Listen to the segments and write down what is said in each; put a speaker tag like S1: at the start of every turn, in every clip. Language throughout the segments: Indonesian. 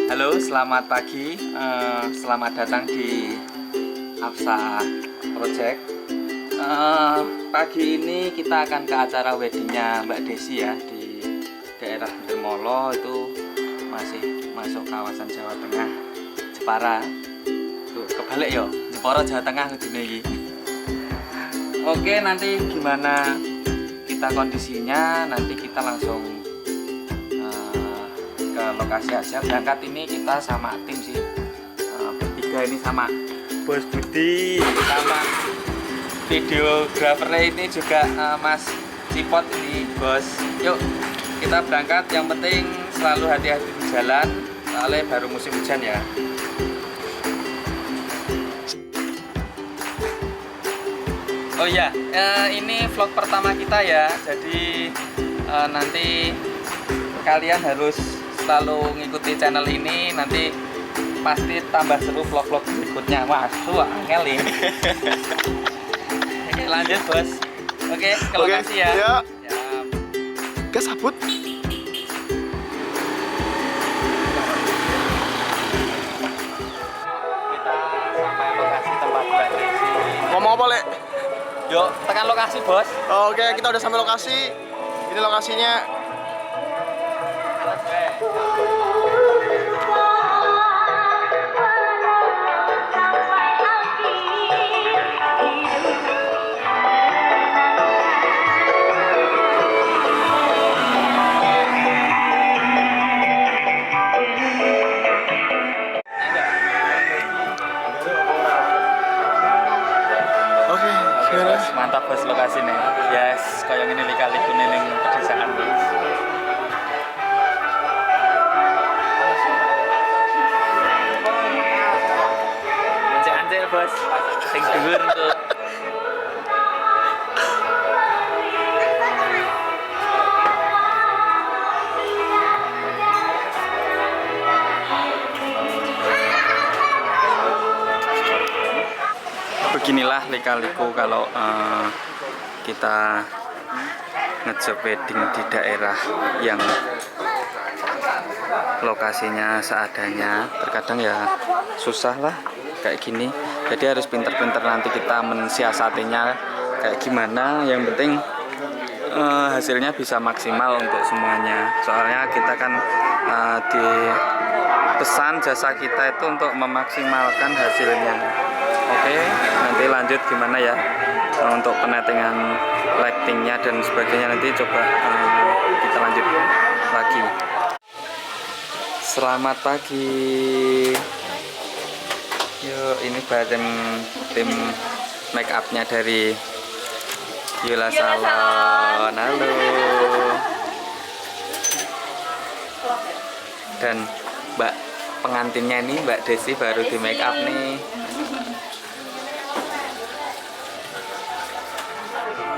S1: Halo, selamat pagi. Selamat datang di Afsa Project. Pagi ini kita akan ke acara weddingnya Mbak Desi ya, di daerah Dermolo, itu masih masuk kawasan Jawa Tengah, Jepara. Tuh, kebalik yo, Jepara Jawa Tengah ini. Oke, nanti gimana kita kondisinya, nanti kita langsung ke lokasi aja. Berangkat ini kita sama tim sih, bertiga ini, sama Bos Budi, sama videografernya ini juga Mas Cipot ini, Bos. Yuk kita berangkat, yang penting selalu hati-hati di jalan, soalnya baru musim hujan ya. Oh iya, ini vlog pertama kita ya, jadi nanti kalian harus selalu ngikuti channel ini, nanti pasti tambah seru vlog-vlog berikutnya. Wah, angel ini. Oke, lanjut Bos. Oke, ke lokasi ya.
S2: Ya.
S1: Ya.
S2: Gas sabut.
S1: Kita sampai lokasi tempat Mbak Desi.
S2: Ngomong apa, Lek?
S1: Yuk, tekan lokasi Bos.
S2: Oke, kita udah sampai lokasi. Ini lokasinya. Oke, gimana?
S1: Mantap Bos lokasinya. Yes, kayak ini kali kuning pedesaan Bos. Anjir Bos, sing dhuwur tuh. Beginilah lika-liku kalau kita ngejob wedding di daerah yang lokasinya seadanya. Terkadang ya susah lah kayak gini, jadi harus pinter-pinter nanti kita mensiasatinya kayak gimana. Yang penting hasilnya bisa maksimal untuk semuanya, soalnya kita kan dipesan jasa kita itu untuk memaksimalkan hasilnya. Oke, nanti lanjut gimana ya untuk penetingan lightingnya dan sebagainya, nanti coba kita lanjut lagi. Selamat pagi. Yuk, ini bagian tim make upnya dari Yola Salon. Halo. Dan Mbak pengantinnya ini Mbak Desi baru di make up nih.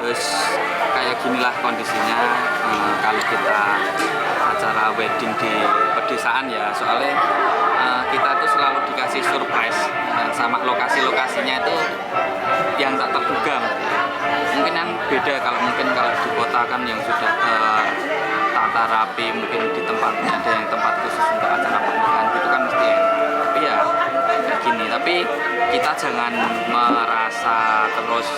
S1: Terus kayak ginilah kondisinya kalau kita acara wedding di pedesaan ya, soalnya kita tuh selalu dikasih surprise sama lokasi-lokasinya itu yang tak terduga. Mungkin kan beda kalau di kota kan yang sudah tata rapi, mungkin di tempatnya ada yang tempat khusus untuk acara pernikahan gitu kan mesti ya. Tapi ya kayak gini, tapi kita jangan merasa terus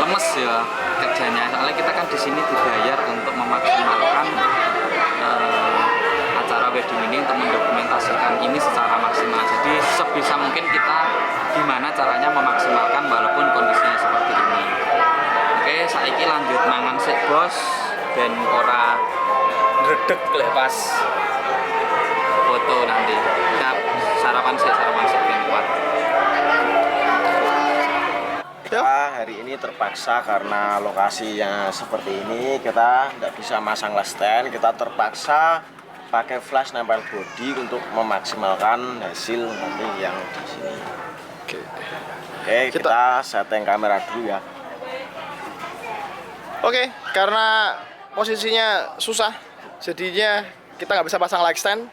S1: lemes ya kerjanya, soalnya kita kan di sini dibayar untuk memaksimalkan acara wedding ini, untuk mendokumentasikan ini secara maksimal. Jadi sebisa mungkin kita gimana caranya memaksimalkan walaupun kondisinya seperti ini. Oke, saiki lanjut mangan sik Bos, ben ora ndredeg lek pas foto nanti. Kita sarapan sik ben kuat.
S3: Kita hari ini terpaksa karena lokasinya seperti ini, kita tidak bisa masang light stand, kita terpaksa pakai flash nempel body untuk memaksimalkan hasil nanti yang di sini. Oke, kita setting kamera dulu ya.
S2: Oke, karena posisinya susah, jadinya kita nggak bisa pasang light stand.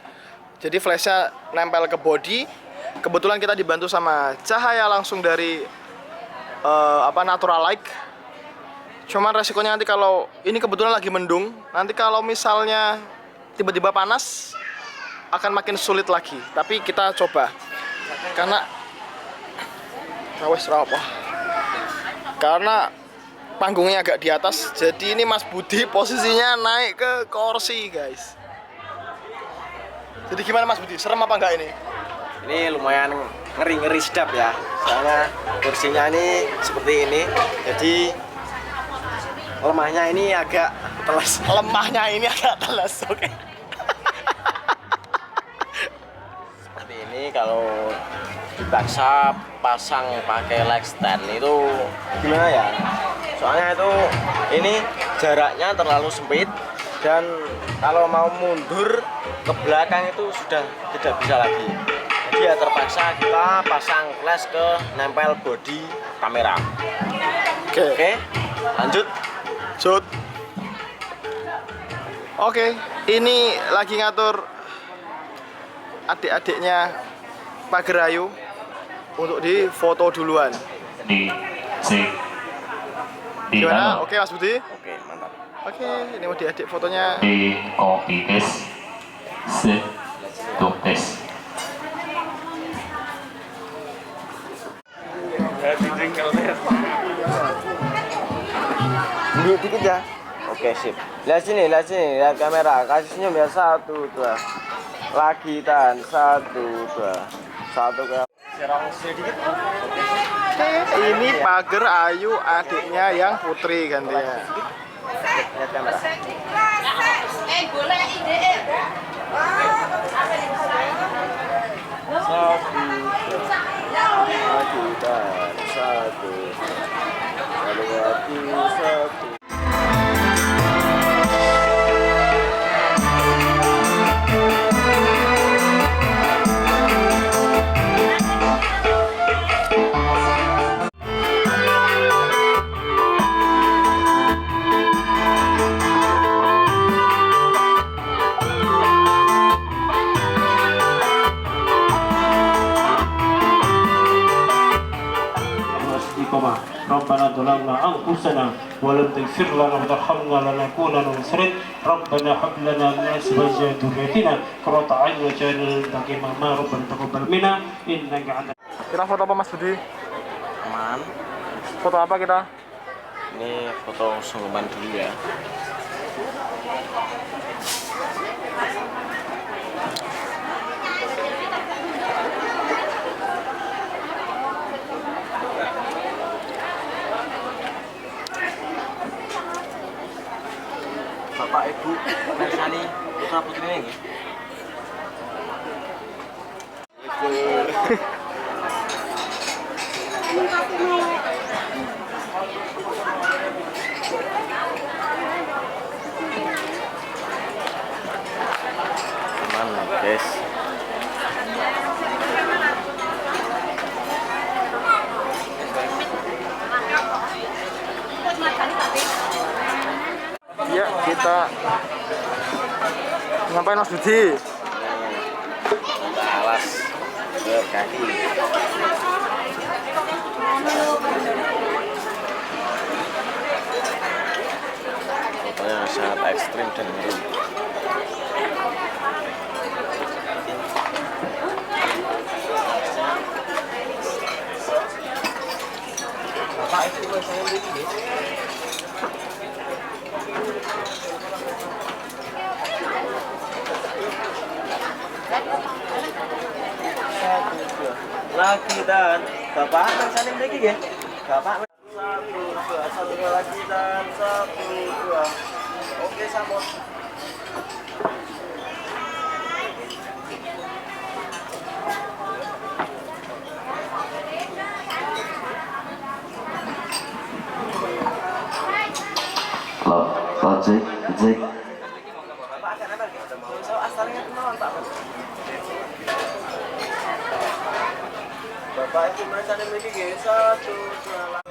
S2: Jadi flashnya nempel ke body. Kebetulan kita dibantu sama cahaya langsung dari natural light. Cuman resikonya nanti kalau ini kebetulan lagi mendung, nanti kalau misalnya tiba-tiba panas akan makin sulit lagi. Tapi kita coba. Karena panggungnya agak di atas, jadi ini Mas Budi posisinya naik ke kursi, guys. Jadi gimana Mas Budi? Serem apa enggak ini?
S3: Ini lumayan ngeri-ngeri sedap ya. Soalnya kursinya ini seperti ini. Jadi lemahnya ini agak telas.
S2: Lemahnya ini agak telas, oke.
S3: Seperti ini kalau dipaksa pasang pakai leg stand itu gimana ya? Soalnya itu ini jaraknya terlalu sempit dan kalau mau mundur ke belakang itu sudah tidak bisa lagi. Jadi ya terpaksa kita pasang flash ke nempel bodi kamera. Oke, lanjut.
S2: Shoot. Oke, ini lagi ngatur adik-adiknya Pak Gerayu untuk di foto duluan. Gimana? Oke Mas Budi?
S3: Oke, mantap.
S2: Oke, ini mau diadik fotonya.
S4: Di copy paste, set, to paste.
S3: Mundur dikit ya. Oke, sip. Lihat sini, lihat kamera. Kasih senyum ya. 1, 2. Lagi tahan. 1, 2. 1 ke serong sedikit.
S2: Ini Pak Gerayu adiknya yang Putri gantinya.
S3: Lihat kamera. Lagi tahan. 1. Lagi 1.
S5: ربنا ظلمنا أنفسنا ولم تغفر لنا وترحمنا لنكونن من الخاسرين ربنا هب لنا من أزواجنا وذريتنا قرة أعين واجعلنا للمتقين إماما ربنا تقبل منا إنك أنت.
S2: Kita foto apa Mas Budi?
S3: Aman.
S2: Foto apa kita?
S3: Ini foto sungguhan dulu ya. Bapak Ibu Mersani putra putri ini. Aman guys.
S2: Ya, kita ngapain Mas Budi?
S3: Alas ke kaki. Fotonya sangat ekstrim dan ngeri. Bapak itu saya begini. Lagi dan bapak saling lagi ya. Bapak 1, 2 lagi dan 1, 2. Oke sambut.
S4: Cek.
S3: Bapak akan apa? So asalnya kemauan Pak. Bapak itu merasa memiliki 1, 2.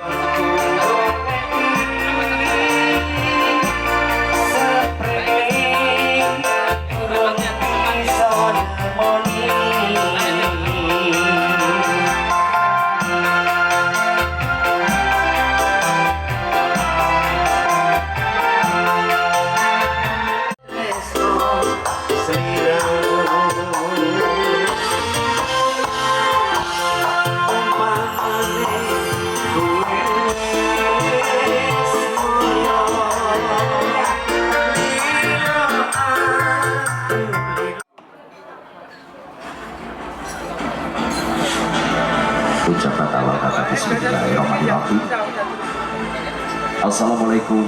S6: Assalamualaikum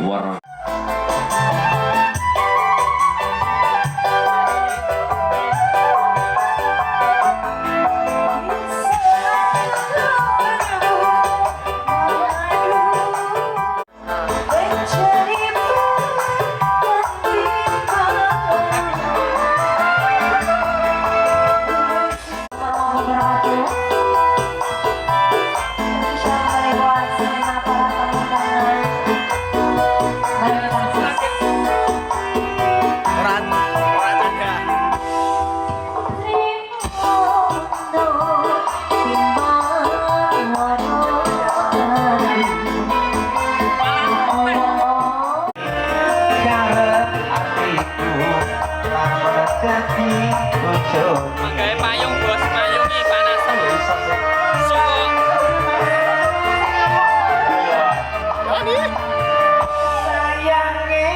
S6: warahmatullahi
S1: Pakai payung bos, payung ini panas. Suwo.
S7: Sayange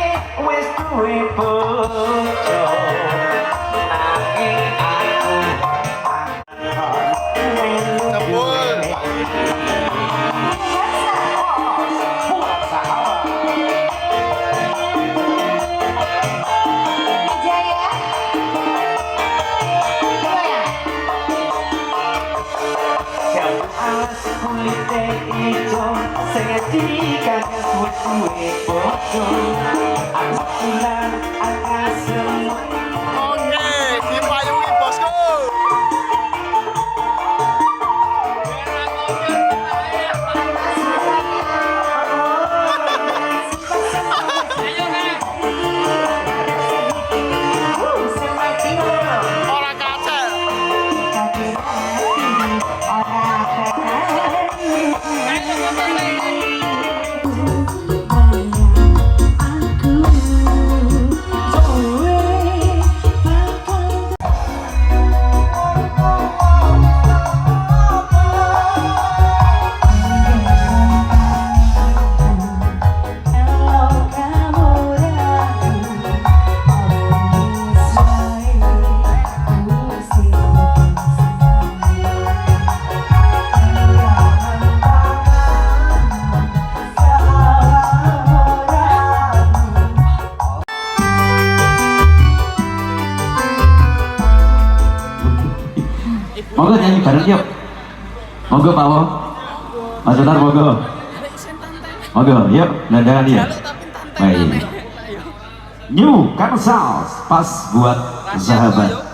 S7: wis duwe bojo nanging aku alas kulite ijo sing dikagak duwe bojo aku bilang akan semua.
S2: Oke, dipayungi bosku. Orang kacau.
S6: Monggo nyanyi bareng yuk. Monggo Pak Wo. Mas Sunar monggo. Monggo yuk dandangan ya. Baik. New Kansas pas buat sahabat.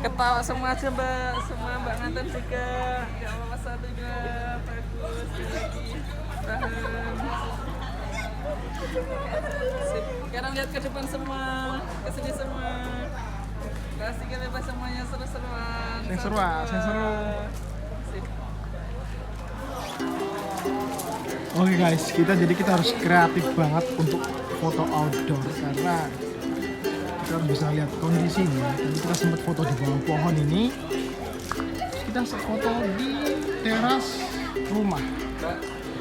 S1: Ketawa semua aja mbak, semua mbak nganten juga. Ya Allah satunya bagus, lagi tahan. Sip. Sekarang lihat ke depan semua, ke sini semua. Kasih ke bebas semuanya seru-seruan.
S2: Yang seru, yang seru.
S1: Sip.
S2: Oke guys, kita harus kreatif banget untuk foto outdoor karena kita harus bisa lihat kondisinya. Tadi kita sempat foto di bawah pohon ini, kita foto di teras rumah.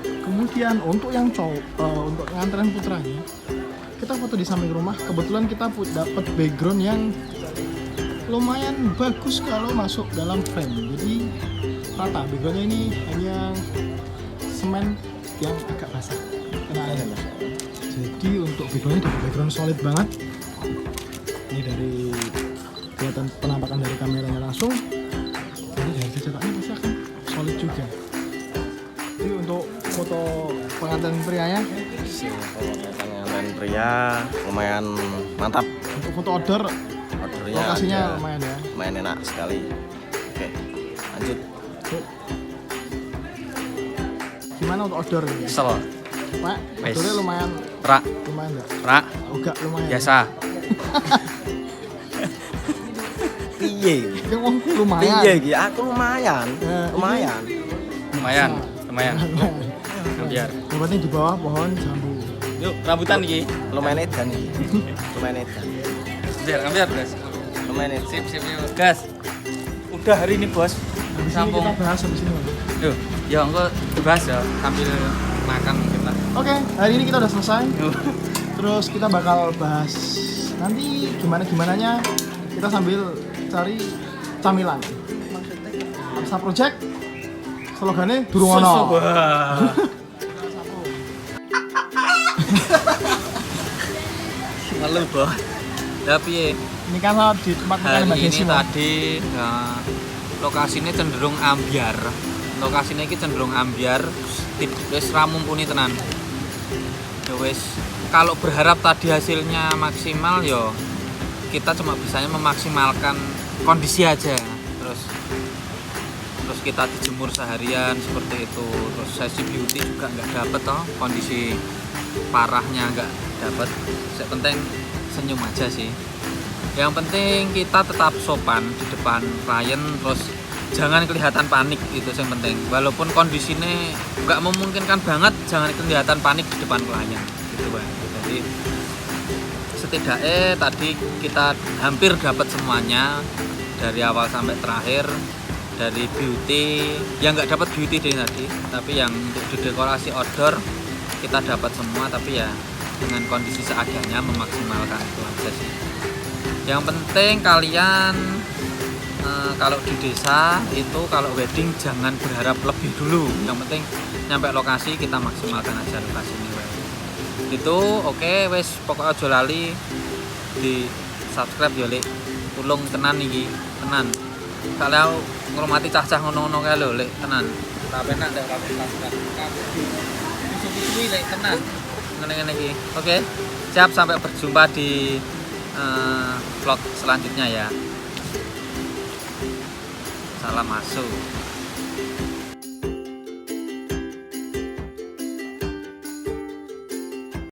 S2: Kemudian untuk yang cowok, untuk nganterin putranya, kita foto di samping rumah. Kebetulan kita dapat background yang lumayan bagus kalau masuk dalam frame. Jadi rata backgroundnya ini hanya semen yang agak basah kena air. Jadi untuk backgroundnya dari background solid banget. Ini dari kelihatan penampakan dari kameranya langsung. Jadi dari cetaknya pasti akan solid juga. Jadi untuk foto pengantin prianya,
S3: pengantin pria lumayan mantap.
S2: untuk foto outdoor
S3: Ordernya
S2: lokasinya
S3: ada,
S2: lumayan ya.
S3: lumayan enak sekali. Oke, lanjut.
S2: Gimana untuk outdoor ini?
S1: Kesel.
S2: Pak,
S1: Wes.
S2: outdoornya lumayan enggak?
S1: Rak,
S2: Enggak lumayan.
S1: biasa.
S3: Piye?
S2: Lumayan.
S3: Piye iki? Aku lumayan. Lumayan.
S1: Lumayan. Biar.
S2: Yang penting di bawah pohon jambu.
S1: Yuk, rambutan iki.
S3: Lumayan edan iki. Lumayan edan.
S1: Biar, guys.
S3: Lumayan edan.
S1: Sip, yuk. Gas. Udah hari ini, Bos.
S2: Habis ini
S1: Sambung.
S2: kita bahas habis ini. Bang.
S1: Yuk, ya engko dibahas ya sambil makan mungkin lah.
S2: Oke, hari ini kita udah selesai. Terus kita bakal bahas nanti gimananya kita sambil cari camilan. Aksa Project slogannya durung ono.
S1: Halo, Bos. Tapi
S2: Ini kan di tempat makan
S1: hari
S2: Mbak
S1: ini
S2: Desi. Bang.
S1: tadi ya, lokasinya cenderung ambiar. Lokasinya ini cenderung ambiar. Wis ra mumpuni tenan. Ya wis, kalau berharap tadi hasilnya maksimal ya kita cuma bisanya memaksimalkan kondisi aja. Terus kita dijemur seharian seperti itu. Terus sesi beauty juga nggak dapet toh, kondisi parahnya nggak dapet. Yang penting senyum aja sih. Yang penting kita tetap sopan di depan klien, terus jangan kelihatan panik, itu yang penting. Walaupun kondisinya nggak memungkinkan banget, jangan kelihatan panik di depan klien gitu Bang. Jadi setidaknya tadi kita hampir dapat semuanya dari awal sampai terakhir. Dari beauty, yang nggak dapat beauty deh tadi, tapi yang untuk di dekorasi outdoor kita dapat semua, tapi ya dengan kondisi seadanya memaksimalkan itu aja sih. Yang penting kalian kalau di desa itu kalau wedding jangan berharap lebih dulu. Yang penting nyampe lokasi kita maksimalkan aja lokasi ini. Itu oke, wes pokoknya aja lali di subscribe ya Lek. Tulung tenan iki, tenan. Kalau ngurmati cah-cah ngono-ngono kae lho Lek, tenan. Ora penak nek ora subscribe. Musuh-musuh Lek tenan. Ngene-ngene iki. Oke. Siap, sampai berjumpa di vlog selanjutnya ya. Salam masuk.